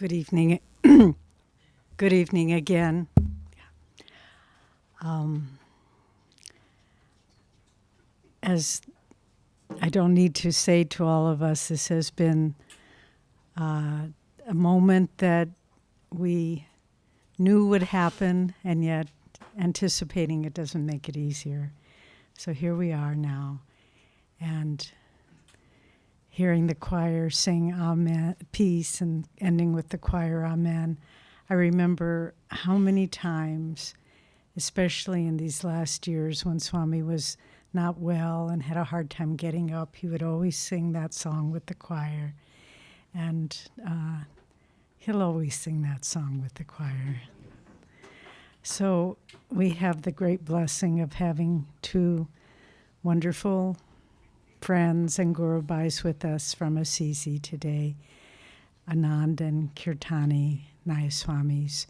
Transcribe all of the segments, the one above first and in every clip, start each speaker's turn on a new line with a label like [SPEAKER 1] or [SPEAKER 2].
[SPEAKER 1] Good evening. Good evening again. As I don't need to say to all of us, this has been a moment that we knew would happen, and yet anticipating it doesn't make it easier. So here we are now, and hearing the choir sing Amen, peace, and ending with the choir Amen. I remember how many times, especially in these last years when Swami was not well and had a hard time getting up, he would always sing that song with the choir. And he'll always sing that song with the choir. So we have the great blessing of having two wonderful friends and Gurubhais with us from Assisi today, Anand and Kirtani Naya Swamis,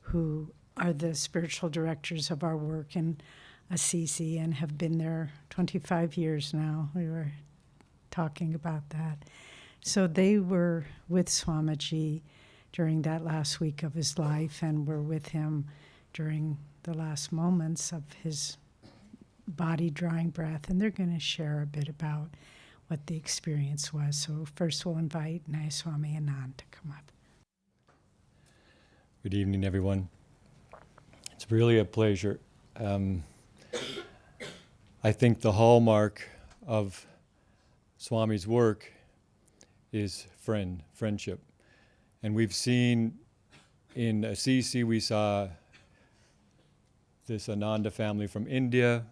[SPEAKER 1] who are the spiritual directors of our work in Assisi and have been there 25 years now. We were talking about that. So they were with Swamiji during that last week of his life and were with him during the last moments of his body drawing breath, and they're going to share a bit about what the experience was. So first we'll invite Naya Swami Anand to come up.
[SPEAKER 2] Good evening, everyone. It's really a pleasure. I think the hallmark of Swami's work is friendship. And we've seen in Assisi, we saw this Ananda family from India,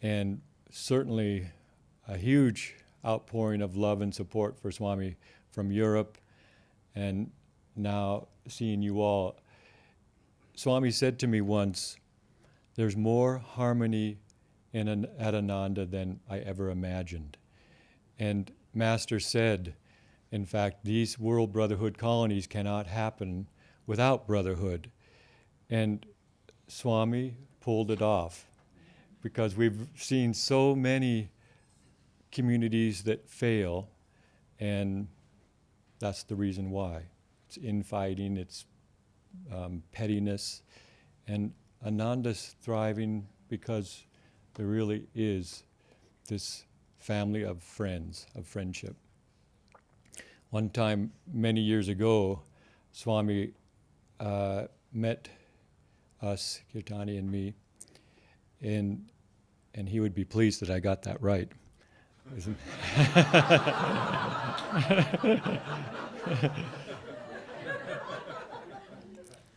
[SPEAKER 2] and certainly a huge outpouring of love and support for Swami from Europe, and now seeing you all. Swami said to me once, there's more harmony at Ananda than I ever imagined. And Master said, in fact, these World Brotherhood colonies cannot happen without brotherhood. And Swami pulled it off, because we've seen so many communities that fail, and that's the reason why. It's infighting, it's pettiness, and Ananda's thriving because there really is this family of friends, of friendship. One time, many years ago, Swami met us, Kirtani and me, and he would be pleased that I got that right.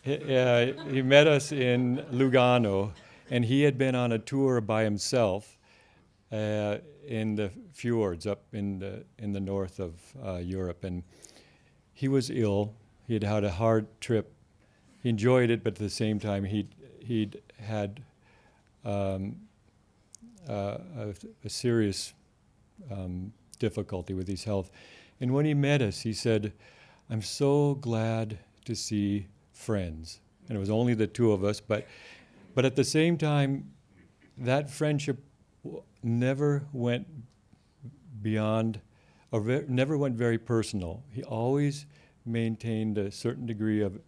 [SPEAKER 2] He met us in Lugano, and he had been on a tour by himself in the fjords up in the north of Europe, and he was ill. He had had a hard trip. He enjoyed it, but at the same time, he'd had a serious difficulty with his health. And when he met us, he said, "I'm so glad to see friends." And it was only the two of us, but at the same time, that friendship never went beyond, or never went very personal. He always maintained a certain degree of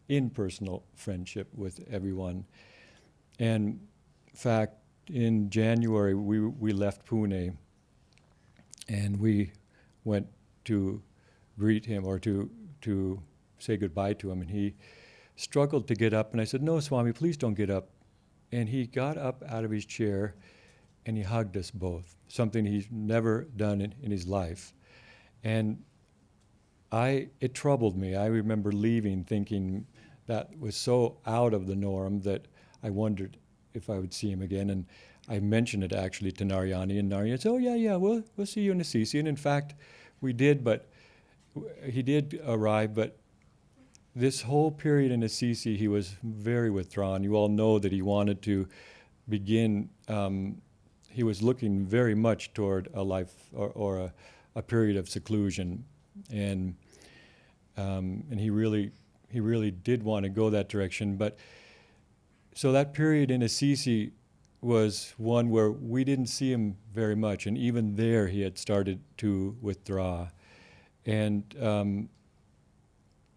[SPEAKER 2] impersonal friendship with everyone. And in fact, in January, we left Pune, and we went to greet him, or to say goodbye to him, and he struggled to get up, and I said, "No, Swami, please don't get up." And he got up out of his chair, and he hugged us both, something he's never done in his life. And it troubled me. I remember leaving thinking that was so out of the norm that I wondered if I would see him again. And I mentioned it actually to Narayani, and Narayani said, "Oh yeah, we'll see you in Assisi." And in fact, we did, but he did arrive, but this whole period in Assisi, he was very withdrawn. You all know that he wanted to begin, he was looking very much toward a life or a period of seclusion. And he really did want to go that direction. But so that period in Assisi was one where we didn't see him very much, and even there he had started to withdraw. And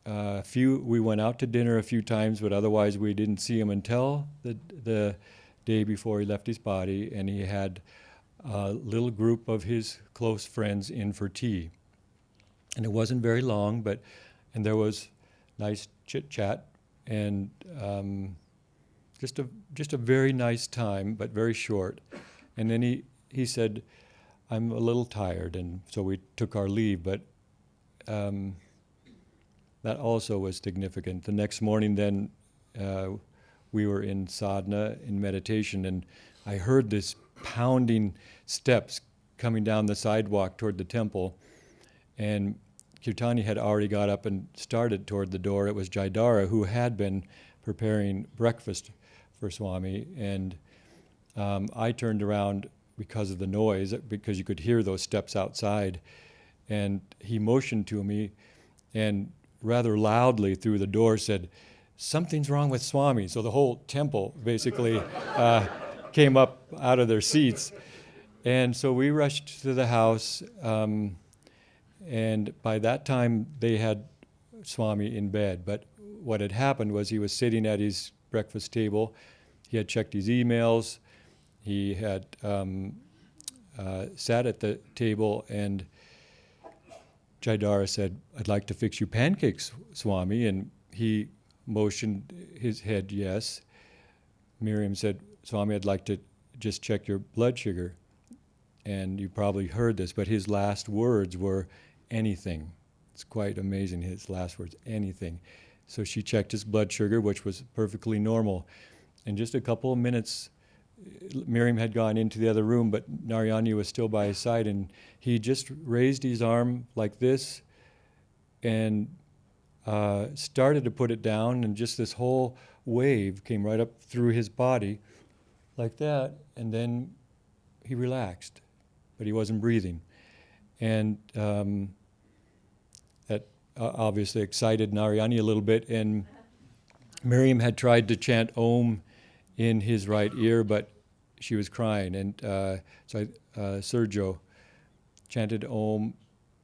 [SPEAKER 2] we went out to dinner a few times, but otherwise we didn't see him until the day before he left his body, and he had a little group of his close friends in for tea. And it wasn't very long, and there was nice chit-chat, and just a very nice time, but very short. And then he said, "I'm a little tired," and so we took our leave, but that also was significant. The next morning then, we were in sadhana, in meditation, and I heard this pounding steps coming down the sidewalk toward the temple, and Kirtani had already got up and started toward the door. It was Jaidara who had been preparing breakfast for Swami, and I turned around because of the noise, because you could hear those steps outside, and he motioned to me and rather loudly through the door said, "Something's wrong with Swami." So the whole temple basically came up out of their seats. And so we rushed to the house, and by that time they had Swami in bed. But what had happened was he was sitting at his breakfast table. He had checked his emails. He had sat at the table, and Jaidara said, "I'd like to fix you pancakes, Swami." And he motioned his head yes. Miriam said, "Swami, I'd like to just check your blood sugar." And you probably heard this, but his last words were anything. It's quite amazing, his last words, anything. So she checked his blood sugar, which was perfectly normal. In just a couple of minutes, Miriam had gone into the other room, but Narayani was still by his side, and he just raised his arm like this and started to put it down, and just this whole wave came right up through his body like that, and then he relaxed, but he wasn't breathing. And that obviously excited Narayani a little bit, and Miriam had tried to chant Om in his right ear, but she was crying, and so Sergio chanted Om,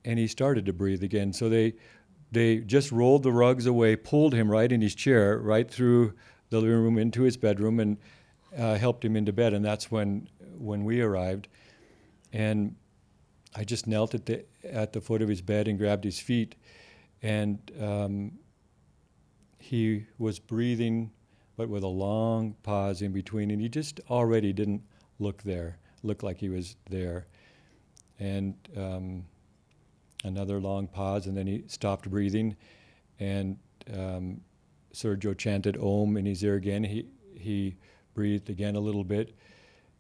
[SPEAKER 2] and he started to breathe again. So they just rolled the rugs away, pulled him right in his chair, right through the living room into his bedroom, and helped him into bed. And that's when we arrived. And I just knelt at the foot of his bed and grabbed his feet, and he was breathing, but with a long pause in between, and he just already didn't look like he was there. And another long pause, and then he stopped breathing, and Sergio chanted Om in his ear again. He breathed again a little bit.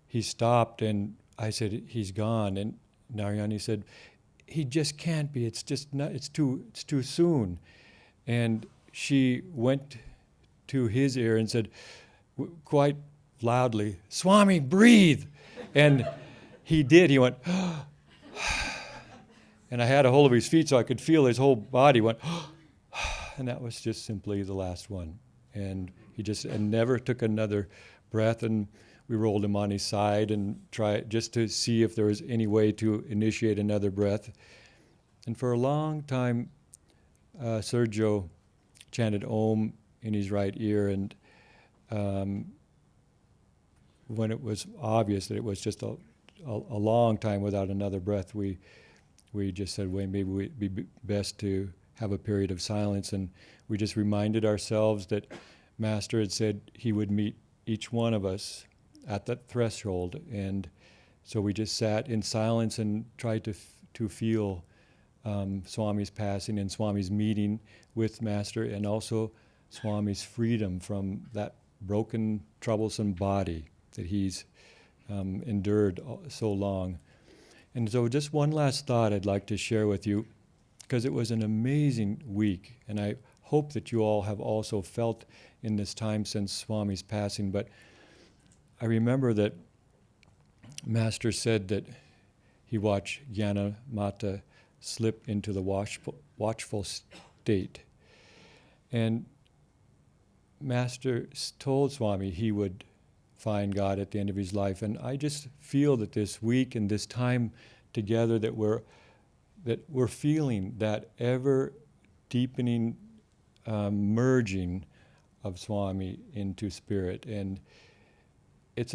[SPEAKER 2] He stopped, and I said, "He's gone." And Narayani said, "He just can't be. It's just not. It's too soon." And she went to his ear and said, quite loudly, "Swami, breathe!" And he did. He went, and I had a hold of his feet so I could feel his whole body went, and that was just simply the last one. And he just never took another breath, and we rolled him on his side and tried just to see if there was any way to initiate another breath. And for a long time, Sergio chanted Om in his right ear, and when it was obvious that it was just a long time without another breath, we just said, "Wait, maybe it'd be best to have a period of silence." And we just reminded ourselves that Master had said he would meet each one of us at that threshold, and so we just sat in silence and tried to feel Swami's passing and Swami's meeting with Master, and also Swami's freedom from that broken, troublesome body that he's endured so long. And so just one last thought I'd like to share with you, because it was an amazing week, and I hope that you all have also felt in this time since Swami's passing. But I remember that Master said that he watched Jnana Mata slip into the watchful state. And Master told Swami he would find God at the end of his life. And I just feel that this week and this time together that we're feeling that ever deepening merging of Swami into spirit, and it's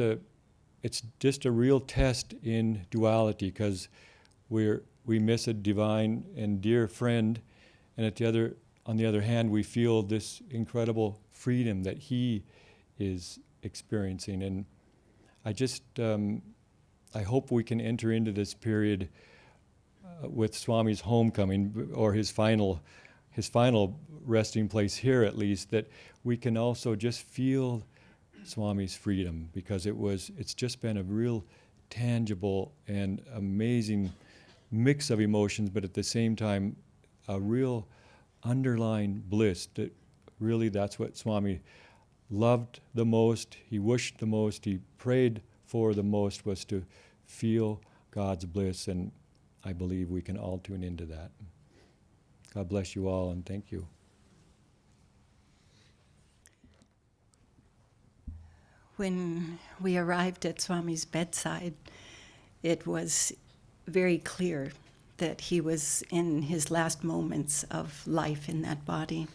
[SPEAKER 2] just a real test in duality, because we miss a divine and dear friend, and on the other hand, we feel this incredible freedom that he is experiencing. And I just I hope we can enter into this period with Swami's homecoming, or his final resting place here, at least, that we can also just feel Swami's freedom, because it's just been a real tangible and amazing mix of emotions, but at the same time a real underlying bliss that really, that's what Swami loved the most, he wished the most, he prayed for the most, was to feel God's bliss, and I believe we can all tune into that. God bless you all, and thank you.
[SPEAKER 3] When we arrived at Swami's bedside, it was very clear that he was in his last moments of life in that body.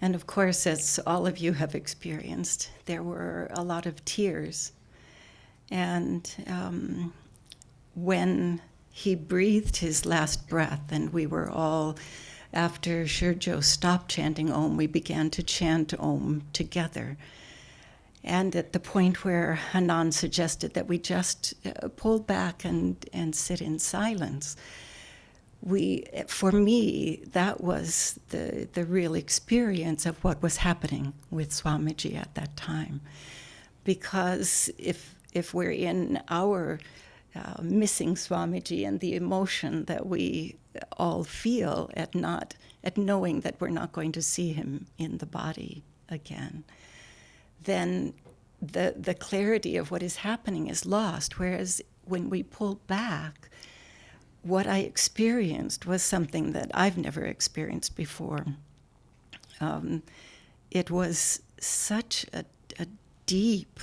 [SPEAKER 3] And of course, as all of you have experienced, there were a lot of tears. And when he breathed his last breath, and we were all, after Shurjo stopped chanting Om, we began to chant Om together. And at the point where Hanan suggested that we just pull back and sit in silence, for me, that was the real experience of what was happening with Swamiji at that time. Because if we're in our missing Swamiji and the emotion that we all feel at knowing that we're not going to see him in the body again, then the clarity of what is happening is lost. Whereas when we pull back, what I experienced was something that I've never experienced before. It was such a deep,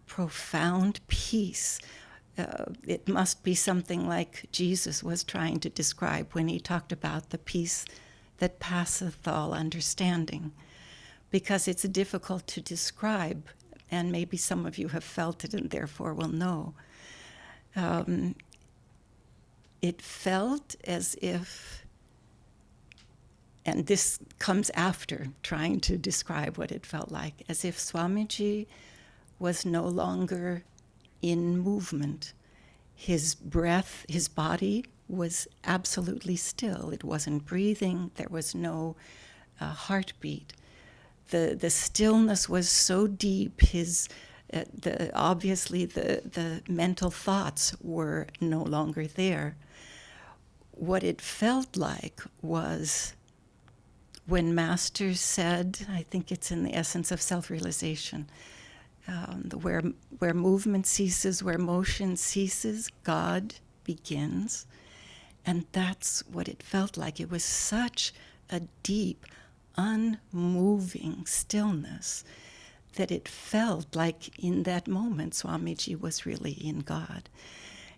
[SPEAKER 3] profound peace. It must be something like Jesus was trying to describe when he talked about the peace that passeth all understanding, because it's difficult to describe, and maybe some of you have felt it and therefore will know. It felt as if, and this comes after trying to describe what it felt like, as if Swamiji was no longer in movement. His breath, his body was absolutely still. It wasn't breathing. There was no heartbeat. The stillness was so deep. Obviously the mental thoughts were no longer there. What it felt like was when Master said, I think it's in the essence of self-realization, where movement ceases, where motion ceases, God begins. And that's what it felt like. It was such a deep, unmoving stillness that it felt like in that moment Swamiji was really in God.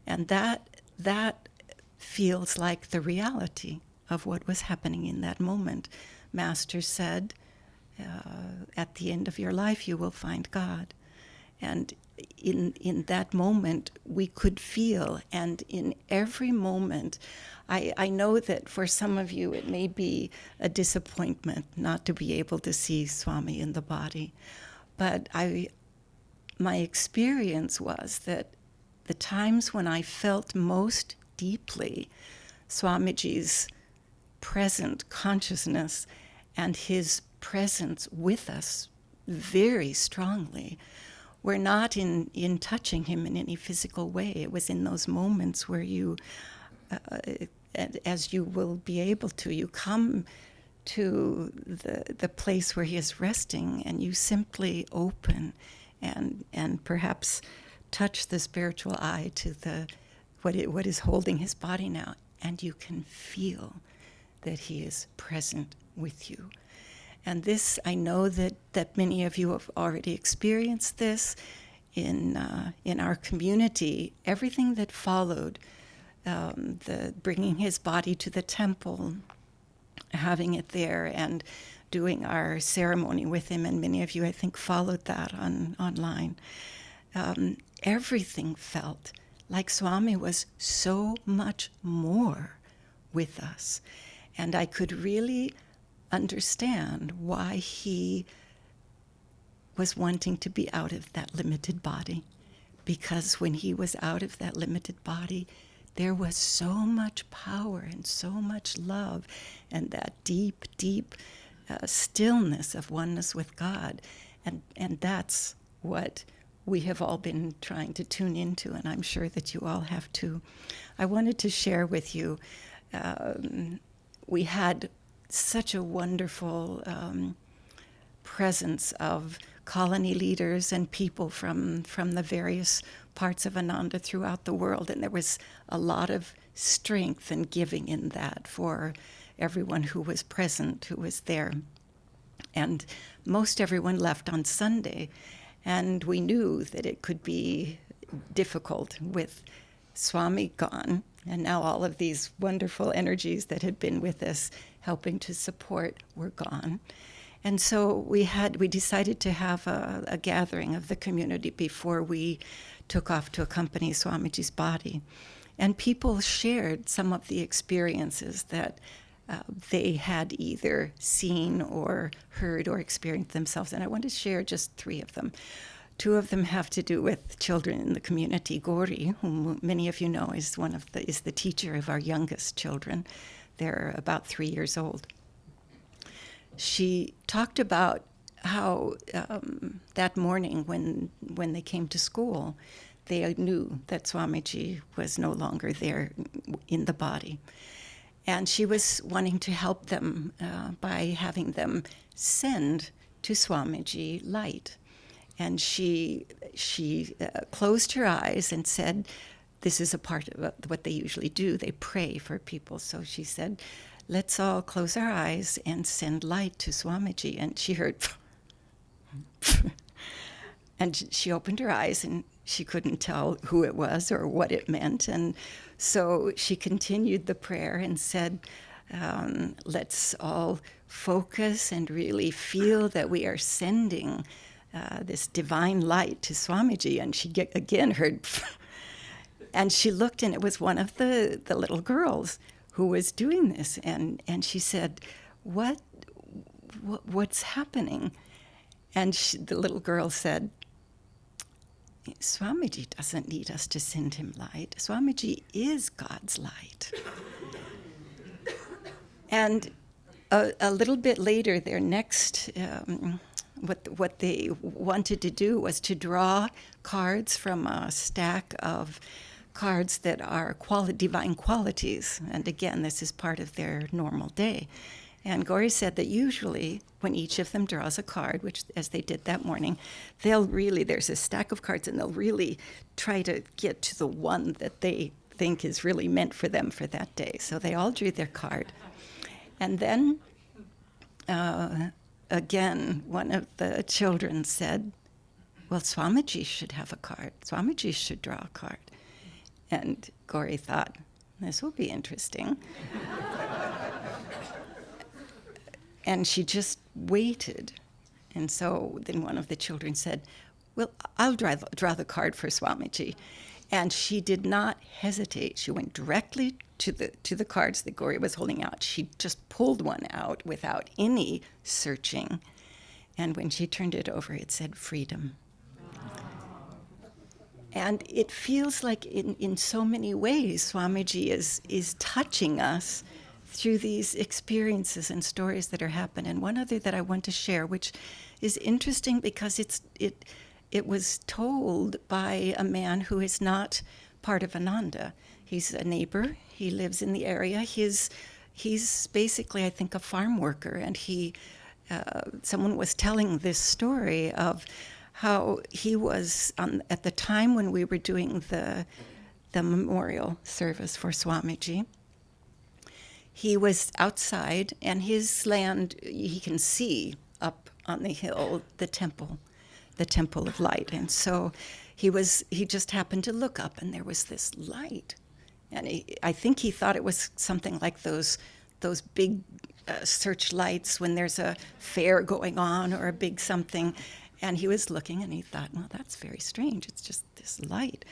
[SPEAKER 3] And that feels like the reality of what was happening in that moment. Master said, at the end of your life you will find God. And in that moment we could feel, and in every moment, I know that for some of you it may be a disappointment not to be able to see Swami in the body, but my experience was that the times when I felt most deeply Swamiji's present consciousness and his presence with us very strongly were not in touching him in any physical way. It was in those moments where you, as you will be able to, you come to the place where he is resting, and you simply open and perhaps touch the spiritual eye to what is holding his body now, and you can feel that he is present with you. And this, I know that many of you have already experienced this in our community. Everything that followed, the bringing his body to the temple, having it there and doing our ceremony with him, and many of you, I think, followed that online. Everything felt like Swami was so much more with us. And I could really understand why he was wanting to be out of that limited body. Because when he was out of that limited body, there was so much power and so much love and that deep, deep stillness of oneness with God. And that's what we have all been trying to tune into, and I'm sure that you all have too. I wanted to share with you, we had such a wonderful presence of colony leaders and people from the various parts of Ananda throughout the world, and there was a lot of strength and giving in that for everyone who was present, who was there. And most everyone left on Sunday, and we knew that it could be difficult with Swami gone, and now all of these wonderful energies that had been with us helping to support were gone. And so we decided to have a gathering of the community before we took off to accompany Swamiji's body. And people shared some of the experiences that they had either seen or heard or experienced themselves. And I want to share just 3 of them. 2 of them have to do with children in the community. Gauri, whom many of you know, is the teacher of our youngest children. They're about 3 years old. She talked about how that morning when they came to school, they knew that Swamiji was no longer there in the body. And she was wanting to help them by having them send to Swamiji light. And she closed her eyes and said, this is a part of what they usually do. They pray for people. So she said, let's all close our eyes and send light to Swamiji. And she heard, and she opened her eyes and she couldn't tell who it was or what it meant. And so she continued the prayer and said, let's all focus and really feel that we are sending this divine light to Swamiji. And she again heard, and she looked, and it was one of the little girls who was doing this. And she said, what's happening? And the little girl said, Swamiji doesn't need us to send him light. Swamiji is God's light. And a little bit later, their next, what they wanted to do was to draw cards from a stack of cards that are divine qualities. And again, this is part of their normal day. And Gauri said that usually when each of them draws a card, which as they did that morning, there's a stack of cards and they'll really try to get to the one that they think is really meant for them for that day. So they all drew their card. And then again, one of the children said, well, Swamiji should have a card. Swamiji should draw a card. And Gauri thought, this will be interesting. And she just waited. And so then one of the children said, well, I'll draw the card for Swamiji. And she did not hesitate. She went directly to the cards that Gauri was holding out. She just pulled one out without any searching. And when she turned it over, it said freedom. And it feels like in so many ways, Swamiji is touching us through these experiences and stories that are happening. And one other that I want to share, which is interesting because it was told by a man who is not part of Ananda. He's a neighbor. He lives in the area. He's basically, I think, a farm worker. And someone was telling this story of how he was at the time when we were doing the memorial service for Swamiji. He was outside, and his land, he can see up on the hill, the temple of light. And so he just happened to look up, and there was this light. And I think he thought it was something like those those big searchlights when there's a fair going on or a big something. And he was looking and he thought, well, that's very strange. It's just this light.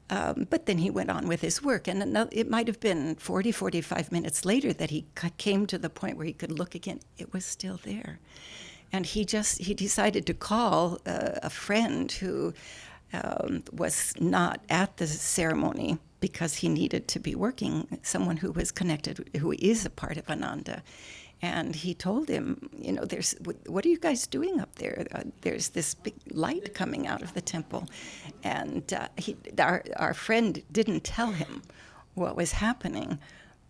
[SPEAKER 3] But then he went on with his work. And it might have been 40, 45 minutes later that he came to the point where he could look again. It was still there. And he decided to call a friend who was not at the ceremony because he needed to be working, someone who was connected, who is a part of Ananda. And he told him, what are you guys doing up there? There's this big light coming out of the temple. And our friend didn't tell him what was happening,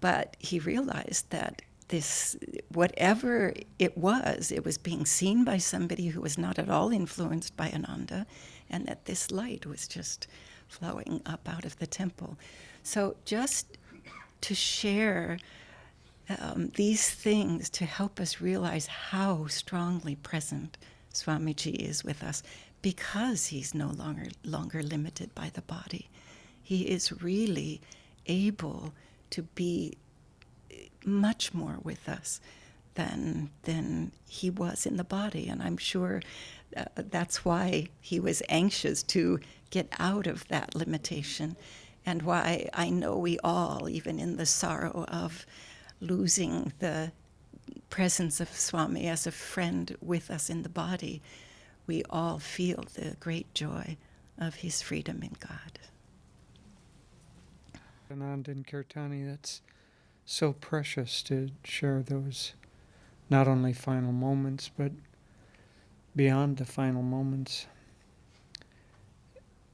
[SPEAKER 3] but he realized that this, whatever it was being seen by somebody who was not at all influenced by Ananda, and that this light was just flowing up out of the temple. So just to share these things to help us realize how strongly present Swamiji is with us, because he's no longer limited by the body. He is really able to be much more with us than he was in the body. And I'm sure that's why he was anxious to get out of that limitation, and why I know we all, even in the sorrow of losing the presence of Swami as a friend with us in the body, we all feel the great joy of his freedom in God.
[SPEAKER 4] Ananda and Kirtani, that's so precious to share those not only final moments, but beyond the final moments.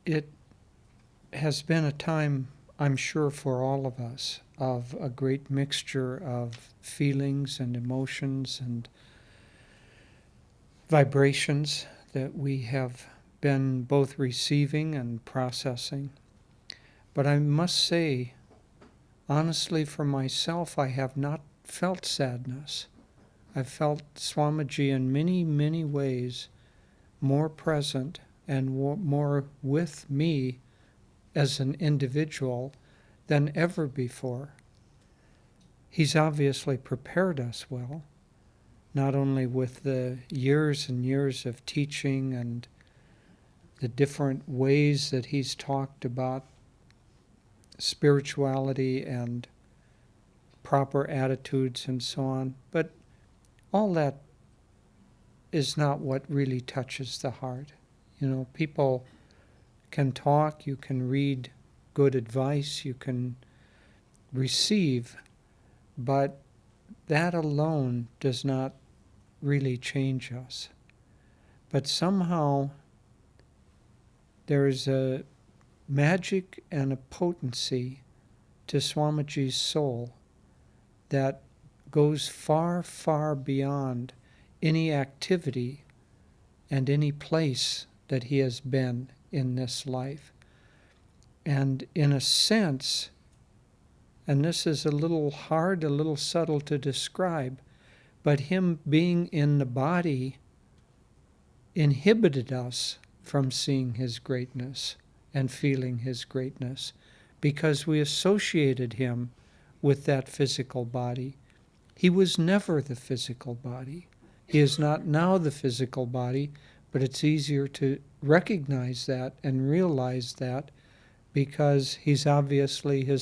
[SPEAKER 4] It has been a time, I'm sure, for all of us, of a great mixture of feelings and emotions and vibrations that we have been both receiving and processing. But I must say, honestly, for myself, I have not felt sadness. I've felt Swamiji in many, many ways more present and more with me as an individual than ever before. He's obviously prepared us well, not only with the years and years of teaching and the different ways that he's talked about spirituality and proper attitudes and so on, but all that is not what really touches the heart. People can talk, you can read good advice, you can receive, but that alone does not really change us. But somehow there is a magic and a potency to Swamiji's soul that goes far, far beyond any activity and any place that he has been in this life. And in a sense, and this is a little hard, a little subtle to describe, but him being in the body inhibited us from seeing his greatness and feeling his greatness, because we associated him with that physical body. He was never the physical body. He is not now the physical body, but it's easier to recognize that and realize that because his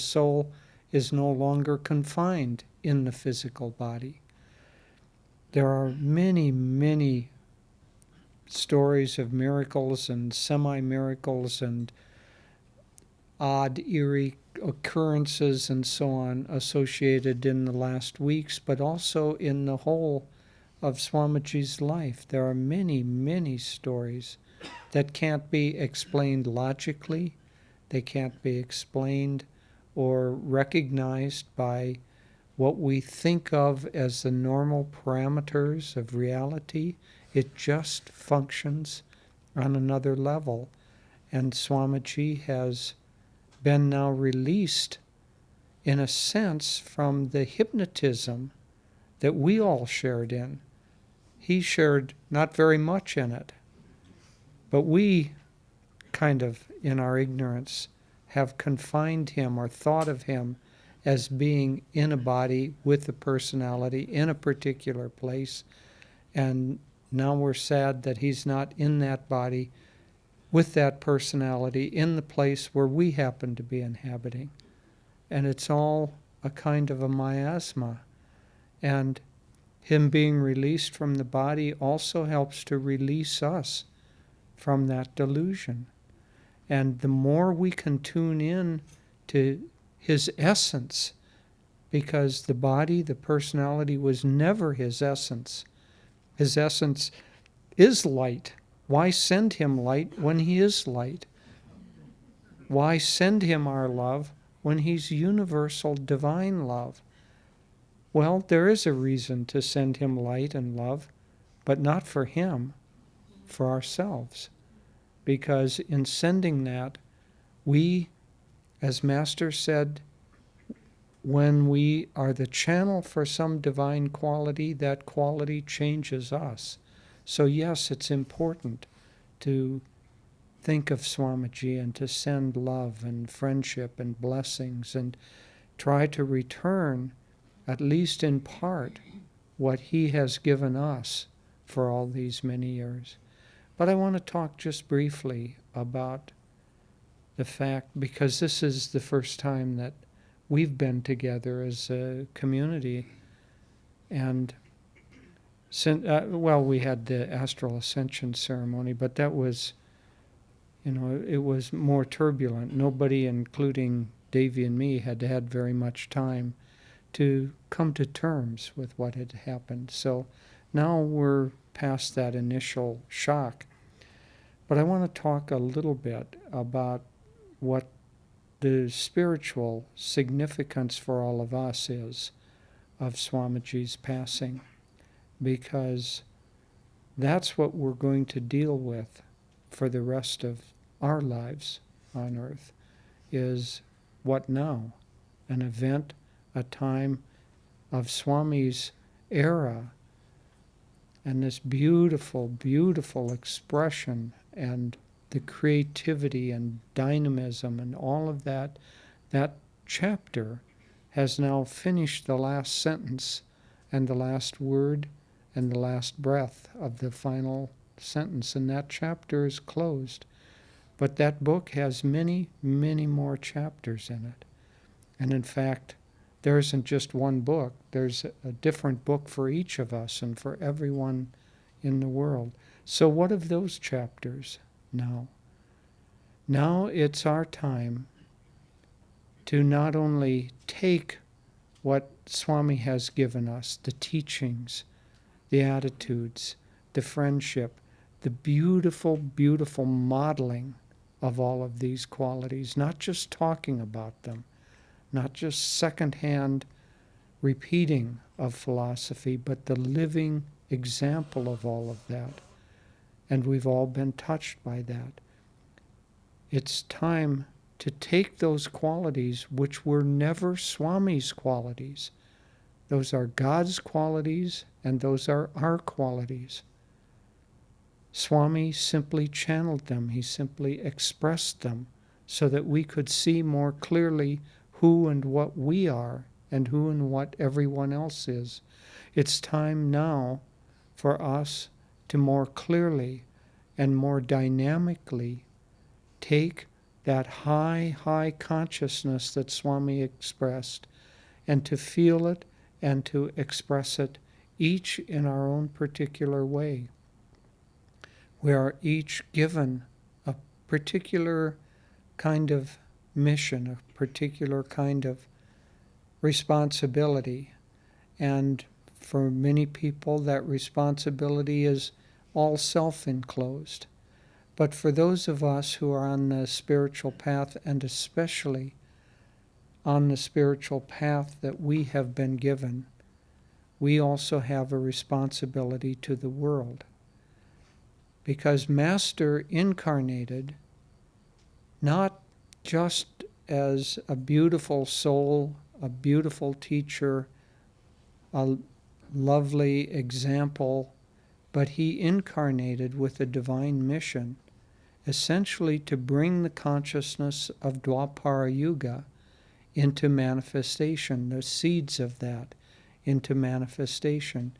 [SPEAKER 4] soul is no longer confined in the physical body. There are many, many stories of miracles and semi-miracles and odd, eerie occurrences and so on associated in the last weeks, but also in the whole of Swamiji's life. There are many, many stories that can't be explained logically. They can't be explained or recognized by what we think of as the normal parameters of reality. It just functions on another level. And Swamiji has been now released, in a sense, from the hypnotism that we all shared in. He shared not very much in it, but we kind of, in our ignorance, have confined him or thought of him as being in a body with a personality in a particular place. And now we're sad that he's not in that body with that personality in the place where we happen to be inhabiting. And it's all a kind of a miasma. And him being released from the body also helps to release us from that delusion. And the more we can tune in to his essence, because the body, the personality, was never his essence. His essence is light. Why send him light when he is light? Why send him our love when he's universal divine love? Well, there is a reason to send him light and love, but not for him, for ourselves. Because in sending that, we, as Master said, when we are the channel for some divine quality, that quality changes us. So yes, it's important to think of Swamiji and to send love and friendship and blessings and try to return, at least in part, what he has given us for all these many years. But I want to talk just briefly about the fact, because this is the first time that we've been together as a community, and we had the astral ascension ceremony, but that was, it was more turbulent. Nobody, including Davy and me, had had very much time to come to terms with what had happened. So now we're past that initial shock. But I want to talk a little bit about what the spiritual significance for all of us is of Swamiji's passing, because that's what we're going to deal with for the rest of our lives on earth, is what now? An event, a time of Swami's era, and this beautiful, beautiful expression and the creativity and dynamism and all of that, that chapter has now finished the last sentence and the last word and the last breath of the final sentence, and that chapter is closed. But that book has many, many more chapters in it. And in fact, there isn't just one book. There's a different book for each of us and for everyone in the world. So what of those chapters now? Now it's our time to not only take what Swami has given us, the teachings, the attitudes, the friendship, the beautiful, beautiful modeling of all of these qualities, not just talking about them, not just secondhand repeating of philosophy, but the living example of all of that. And we've all been touched by that. It's time to take those qualities which were never Swami's qualities. Those are God's qualities, and those are our qualities. Swami simply channeled them. He simply expressed them so that we could see more clearly who and what we are and who and what everyone else is. It's time now for us to more clearly and more dynamically take that high, high consciousness that Swami expressed and to feel it and to express it, each in our own particular way. We are each given a particular kind of mission, a particular kind of responsibility. And for many people, that responsibility is all self-enclosed. But for those of us who are on the spiritual path, and especially on the spiritual path that we have been given, we also have a responsibility to the world. Because Master incarnated not just as a beautiful soul, a beautiful teacher, a lovely example, but he incarnated with a divine mission, essentially to bring the consciousness of Dwapara Yuga into manifestation, the seeds of that into manifestation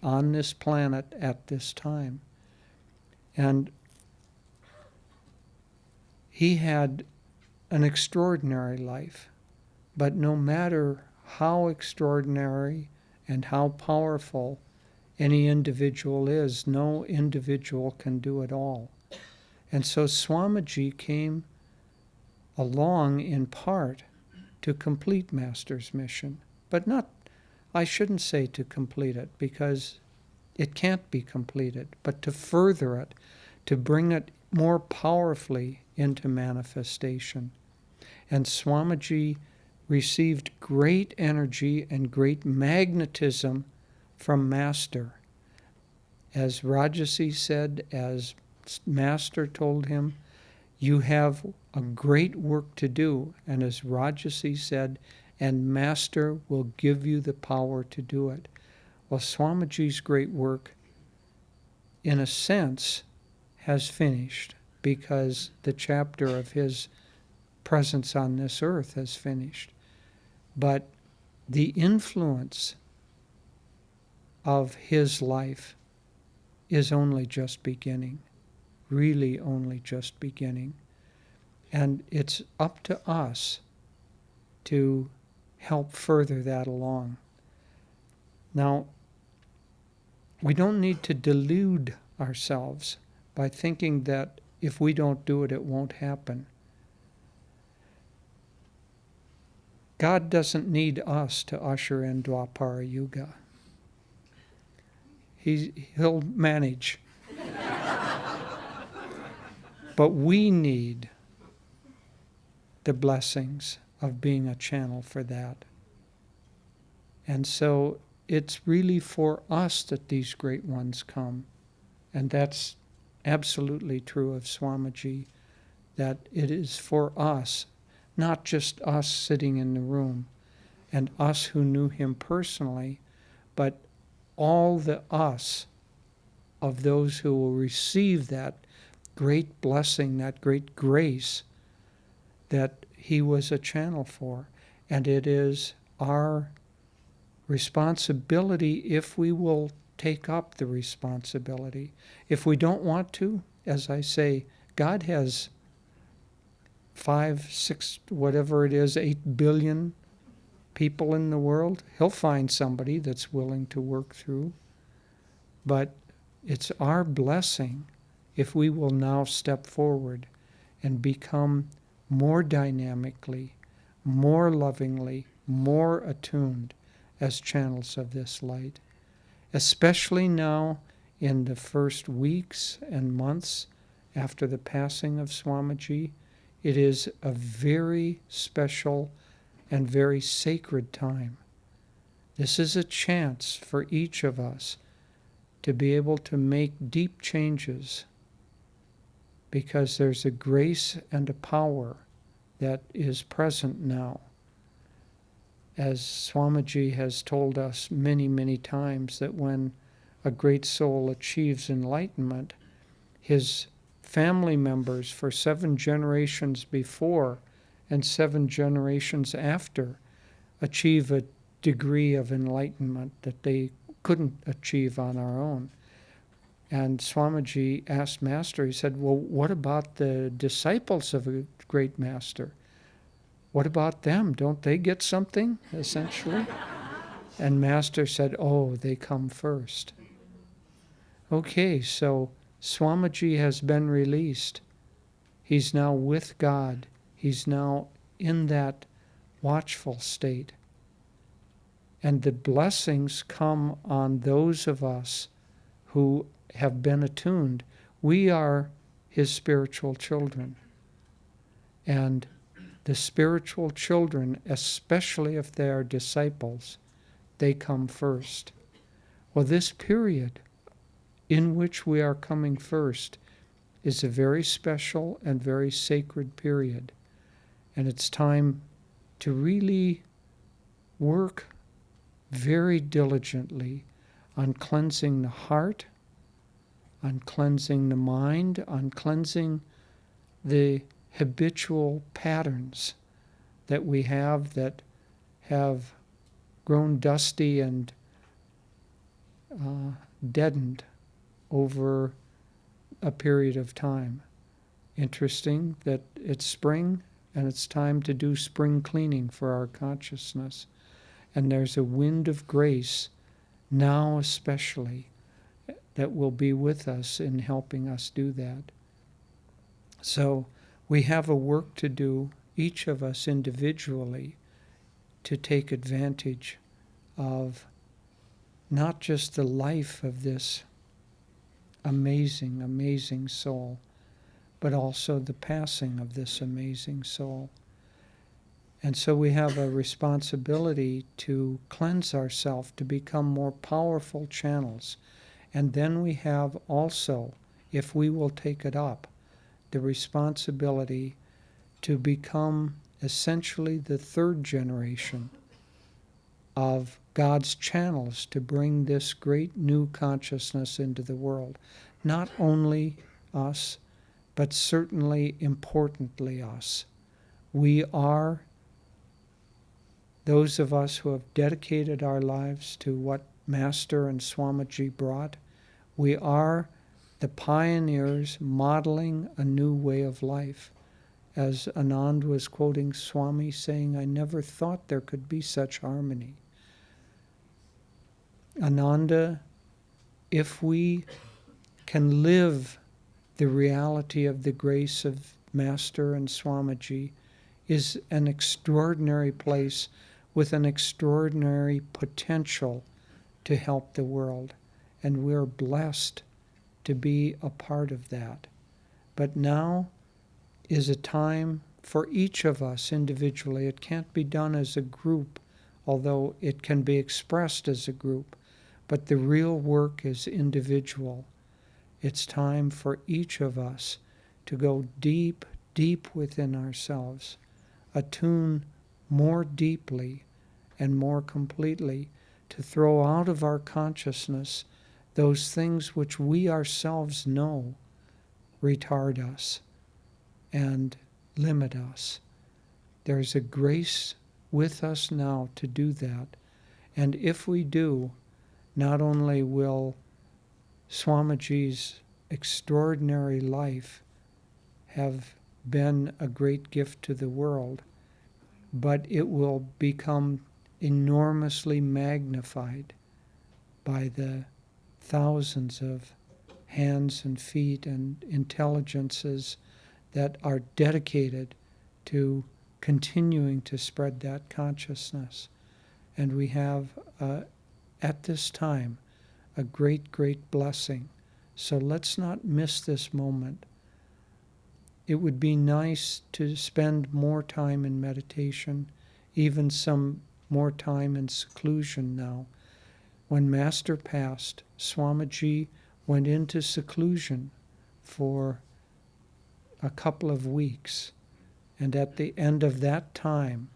[SPEAKER 4] on this planet at this time. And he had an extraordinary life, but no matter how extraordinary and how powerful any individual is, no individual can do it all. And so Swamiji came along in part to complete Master's mission, but not, I shouldn't say to complete it, because it can't be completed, but to further it, to bring it more powerfully into manifestation. And Swamiji received great energy and great magnetism from Master. As Rajasi said, as Master told him, you have a great work to do. And as Rajasi said, and Master will give you the power to do it. Well, Swamiji's great work, in a sense, has finished, because the chapter of his presence on this earth has finished. But the influence of his life is only just beginning, really only just beginning. And it's up to us to help further that along. Now, we don't need to delude ourselves by thinking that if we don't do it, it won't happen. God doesn't need us to usher in Dwapara Yuga. He'll manage. But we need the blessings of being a channel for that. And so it's really for us that these great ones come. And that's absolutely true of Swamiji, that it is for us, not just us sitting in the room and us who knew him personally, but all the us of those who will receive that great blessing, that great grace that he was a channel for. And it is our responsibility, if we will take up the responsibility. If we don't want to, as I say, God has 5, 6, whatever it is, 8 billion people in the world. He'll find somebody that's willing to work through. But it's our blessing if we will now step forward and become more dynamically, more lovingly, more attuned as channels of this light. Especially now in the first weeks and months after the passing of Swamiji, it is a very special and very sacred time. This is a chance for each of us to be able to make deep changes, because there's a grace and a power that is present now. As Swamiji has told us many, many times, that when a great soul achieves enlightenment, his family members for 7 generations before and 7 generations after achieve a degree of enlightenment that they couldn't achieve on our own. And Swamiji asked Master, he said, well, what about the disciples of a great master? What about them? Don't they get something, essentially? And Master said, oh, they come first. Okay, so Swamiji has been released. He's now with God. He's now in that watchful state. And the blessings come on those of us who have been attuned. We are his spiritual children. And the spiritual children, especially if they are disciples, they come first. Well, this period in which we are coming first is a very special and very sacred period. And it's time to really work very diligently on cleansing the heart, on cleansing the mind, on cleansing the habitual patterns that we have that have grown dusty and deadened over a period of time. Interesting that it's spring and it's time to do spring cleaning for our consciousness. And there's a wind of grace now especially that will be with us in helping us do that. So we have a work to do, each of us individually, to take advantage of not just the life of this amazing, amazing soul, but also the passing of this amazing soul. And so we have a responsibility to cleanse ourselves, to become more powerful channels. And then we have also, if we will take it up, the responsibility to become essentially the third generation of God's channels to bring this great new consciousness into the world. Not only us, but certainly importantly us. We are those of us who have dedicated our lives to what Master and Swamiji brought. We are the pioneers modeling a new way of life. As Anand was quoting Swami saying, I never thought there could be such harmony. Ananda, if we can live the reality of the grace of Master and Swamiji, is an extraordinary place with an extraordinary potential to help the world. And we're blessed to be a part of that. But now is a time for each of us individually. It can't be done as a group, although it can be expressed as a group. But the real work is individual. It's time for each of us to go deep, deep within ourselves, attune more deeply and more completely, to throw out of our consciousness those things which we ourselves know retard us and limit us. There's a grace with us now to do that. And if we do, not only will Swamiji's extraordinary life have been a great gift to the world, but it will become enormously magnified by the thousands of hands and feet and intelligences that are dedicated to continuing to spread that consciousness. And we have, at this time, a great, great blessing. So let's not miss this moment. It would be nice to spend more time in meditation, even some more time in seclusion now. When Master passed, Swamiji went into seclusion for a couple of weeks. And at the end of that time,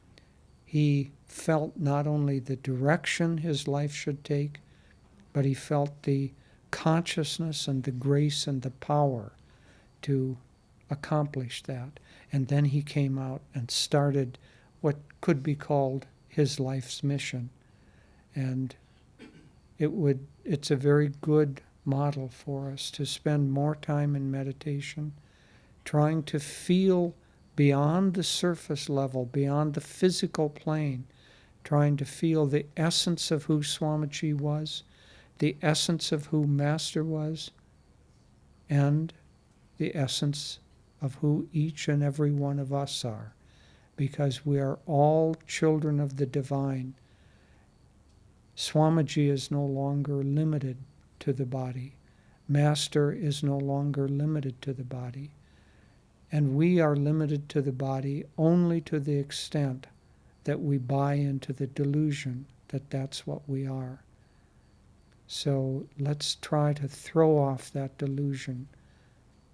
[SPEAKER 4] he felt not only the direction his life should take, but he felt the consciousness and the grace and the power to accomplish that. And then he came out and started what could be called his life's mission. And it's a very good model for us to spend more time in meditation, trying to feel beyond the surface level, beyond the physical plane, trying to feel the essence of who Swamiji was, the essence of who Master was, and the essence of who each and every one of us are, because we are all children of the divine. Swamiji is no longer limited to the body. Master is no longer limited to the body. And we are limited to the body only to the extent that we buy into the delusion that that's what we are. So let's try to throw off that delusion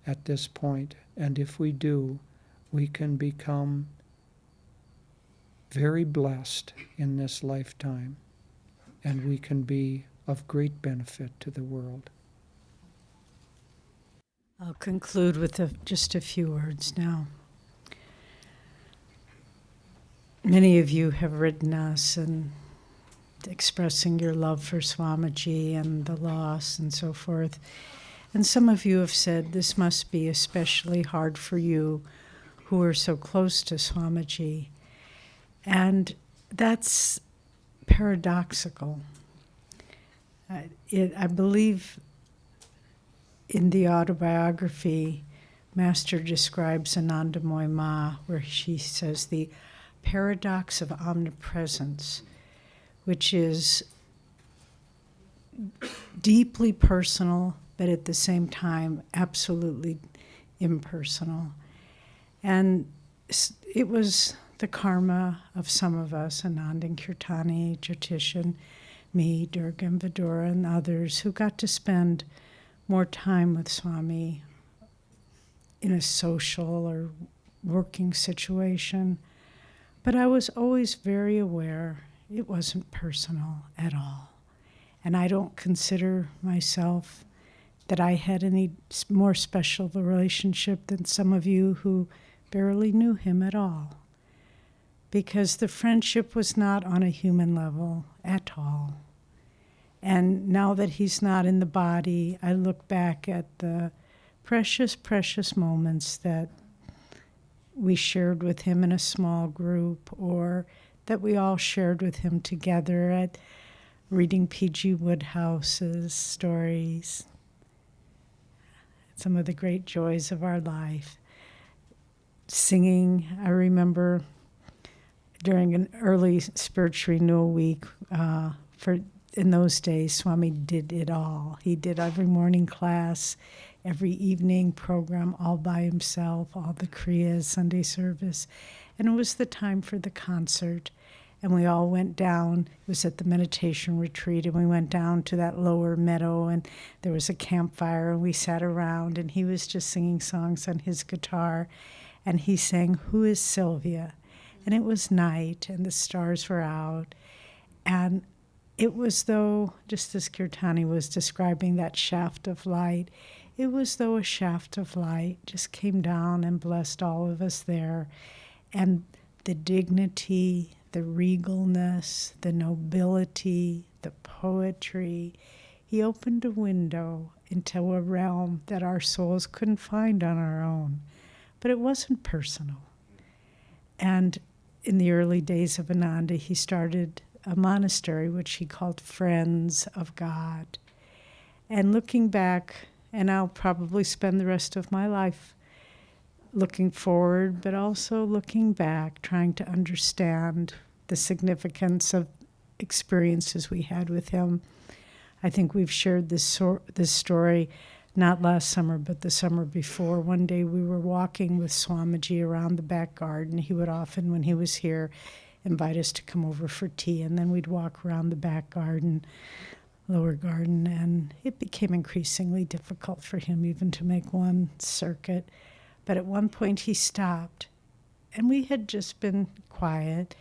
[SPEAKER 4] at this point. And if we do, we can become very blessed in this lifetime. And we can be of great benefit to the world.
[SPEAKER 1] I'll conclude with just a few words now. Many of you have written us and expressing your love for Swamiji and the loss and so forth. And some of you have said this must be especially hard for you who are so close to Swamiji. And that's paradoxical. I believe in the autobiography, Master describes Anandamoy Ma, where she says the paradox of omnipresence, which is deeply personal, but at the same time absolutely impersonal. And it was the karma of some of us, Anand and Kirtani, Jyotishan, me, Durga and Vidura, and others who got to spend more time with Swami in a social or working situation. But I was always very aware it wasn't personal at all. And I don't consider myself that I had any more special relationship than some of you who barely knew him at all. Because the friendship was not on a human level at all. And now that he's not in the body, I look back at the precious, precious moments that we shared with him in a small group, or that we all shared with him together at reading P.G. Woodhouse's stories, some of the great joys of our life. Singing, I remember during an early spiritual renewal week, in those days, Swami did it all. He did every morning class, every evening program all by himself, all the Kriyas, Sunday service. And it was the time for the concert. And we all went down. It was at the meditation retreat, and we went down to that lower meadow, and there was a campfire, and we sat around, and he was just singing songs on his guitar. And he sang, "Who is Sylvia?" And it was night, and the stars were out. And it was though, just as Kirtani was describing that shaft of light, it was though a shaft of light just came down and blessed all of us there. And the dignity, the regalness, the nobility, the poetry, he opened a window into a realm that our souls couldn't find on our own. But it wasn't personal. And in the early days of Ananda, he started a monastery which he called Friends of God. And looking back, and I'll probably spend the rest of my life looking forward, but also looking back, trying to understand the significance of experiences we had with him. I think we've shared this story not last summer, but the summer before. One day we were walking with Swamiji around the back garden. He would often, when he was here, invite us to come over for tea, and then we'd walk around the back garden, lower garden, and it became increasingly difficult for him even to make one circuit. But at one point he stopped, and we had just been quiet,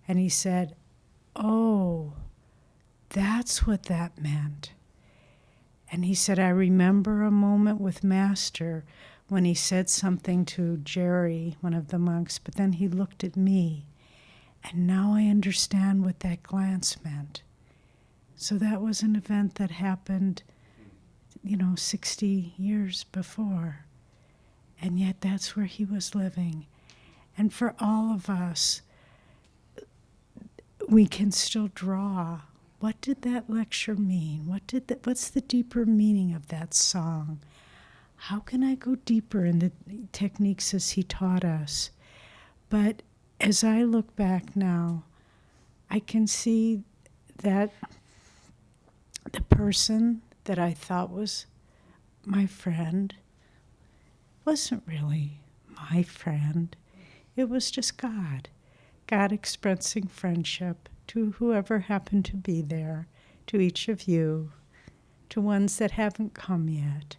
[SPEAKER 1] and he said, "Oh, that's what that meant." And he said, "I remember a moment with Master when he said something to Jerry, one of the monks, but then he looked at me. And now I understand what that glance meant." So that was an event that happened, 60 years before. And yet that's where he was living. And for all of us, we can still draw. What did that lecture mean? What's the deeper meaning of that song? How can I go deeper in the techniques as he taught us? But as I look back now, I can see that the person that I thought was my friend wasn't really my friend. It was just God. God expressing friendship to whoever happened to be there, to each of you, to ones that haven't come yet,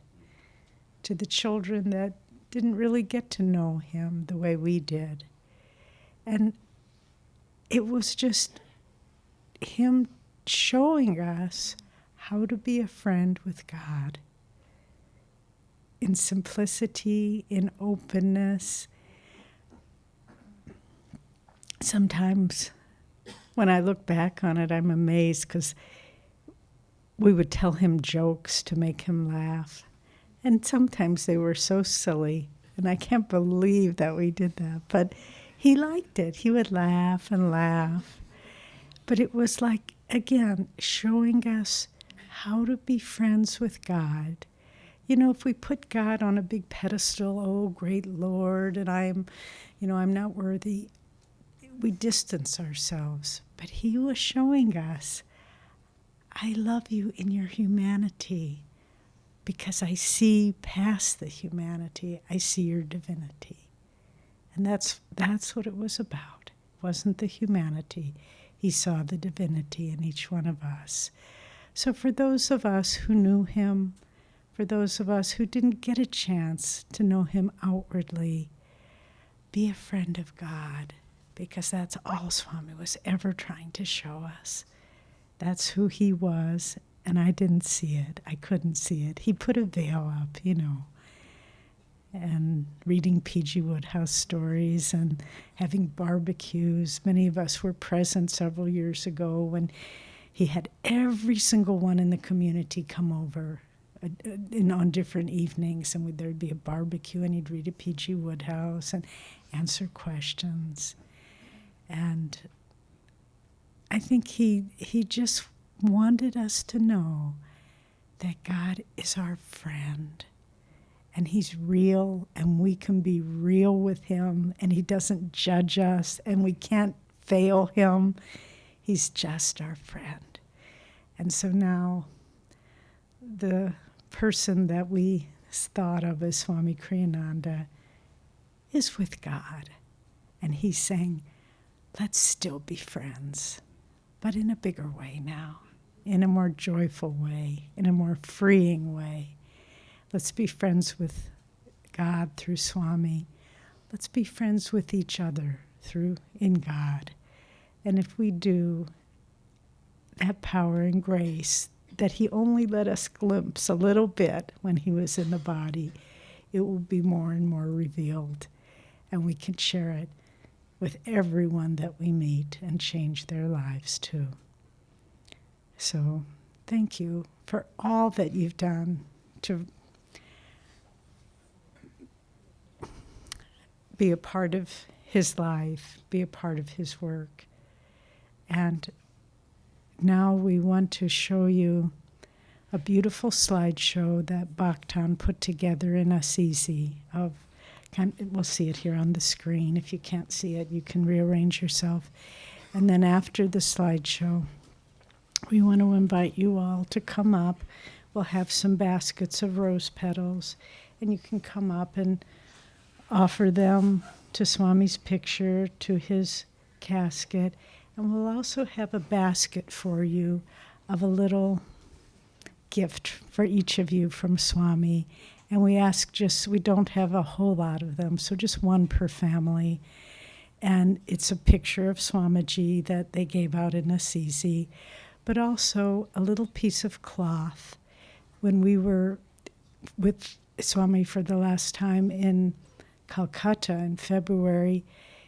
[SPEAKER 1] to the children that didn't really get to know him the way we did. And it was just him showing us how to be a friend with God in simplicity, in openness. sometimes when I look back on it, I'm amazed because we would tell him jokes to make him laugh. And sometimes they were so silly, and I can't believe that we did that. But he liked it. He would laugh and laugh. But it was like, again, showing us how to be friends with God. You know, if we put God on a big pedestal, oh, great Lord, and I'm not worthy, we distance ourselves. But he was showing us, I love you in your humanity because I see past the humanity. I see your divinity. And that's what it was about. It wasn't the humanity. He saw the divinity in each one of us. So for those of us who knew him, for those of us who didn't get a chance to know him outwardly, be a friend of God, because that's all Swami was ever trying to show us. That's who he was, and I didn't see it. I couldn't see it. He put a veil up, and reading P.G. Woodhouse stories and having barbecues. Many of us were present several years ago when he had every single one in the community come over on different evenings, and there'd be a barbecue, and he'd read a P.G. Woodhouse and answer questions. And I think he just wanted us to know that God is our friend, and he's real, and we can be real with him, and he doesn't judge us, and we can't fail him. He's just our friend. And so now the person that we thought of as Swami Kriyananda is with God. And he's saying, let's still be friends, but in a bigger way now, in a more joyful way, in a more freeing way. Let's be friends with God through Swami. Let's be friends with each other in God. And if we do, that power and grace that he only let us glimpse a little bit when he was in the body, it will be more and more revealed. And we can share it with everyone that we meet and change their lives too. So thank you for all that you've done to be a part of his life, be a part of his work. And now we want to show you a beautiful slideshow that Bhaktan put together in Assisi. We'll see it here on the screen. If you can't see it, you can rearrange yourself. And then after the slideshow, we want to invite you all to come up. We'll have some baskets of rose petals, and you can come up and offer them to Swami's picture, to his casket. And we'll also have a basket for you of a little gift for each of you from Swami. And we don't have a whole lot of them, so just one per family. And it's a picture of Swamiji that they gave out in Assisi, but also a little piece of cloth. When we were with Swami for the last time in Calcutta in February,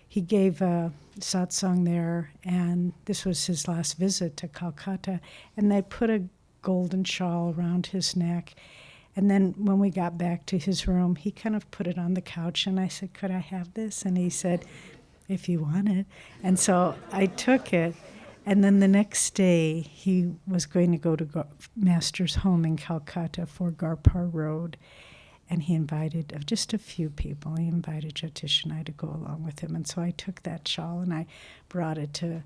[SPEAKER 1] he gave a satsang there, and this was his last visit to Calcutta, and they put a golden shawl around his neck. And then when we got back to his room, he kind of put it on the couch, and I said, could I have this? And he said, if you want it. And so I took it, and then the next day he was going to go to Master's home in Calcutta for Garpar Road, and he invited just a few people. He invited Jyotish and I to go along with him. And so I took that shawl and I brought it to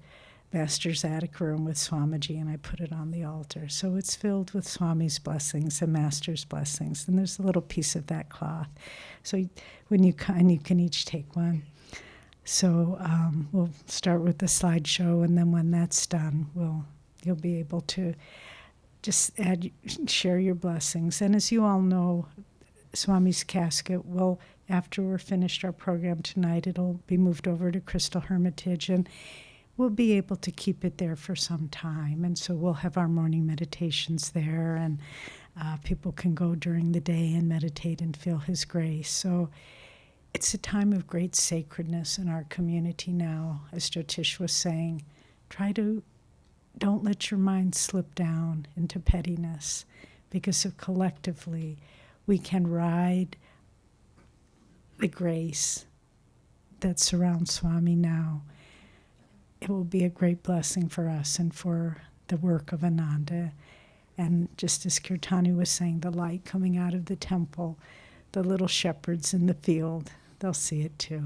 [SPEAKER 1] Master's attic room with Swamiji, and I put it on the altar. So it's filled with Swami's blessings and Master's blessings. And there's a little piece of that cloth. So when you can each take one. So we'll start with the slideshow, and then when that's done, you'll be able to just share your blessings. And as you all know, Swami's casket will, after we're finished our program tonight, it'll be moved over to Crystal Hermitage, and we'll be able to keep it there for some time. And so we'll have our morning meditations there, and people can go during the day and meditate and feel his grace. So it's a time of great sacredness in our community now, as Jyotish was saying. Don't let your mind slip down into pettiness, because if collectively we can ride the grace that surrounds Swami now, it will be a great blessing for us and for the work of Ananda. And just as Kirtani was saying, the light coming out of the temple, the little shepherds in the field, they'll see it too.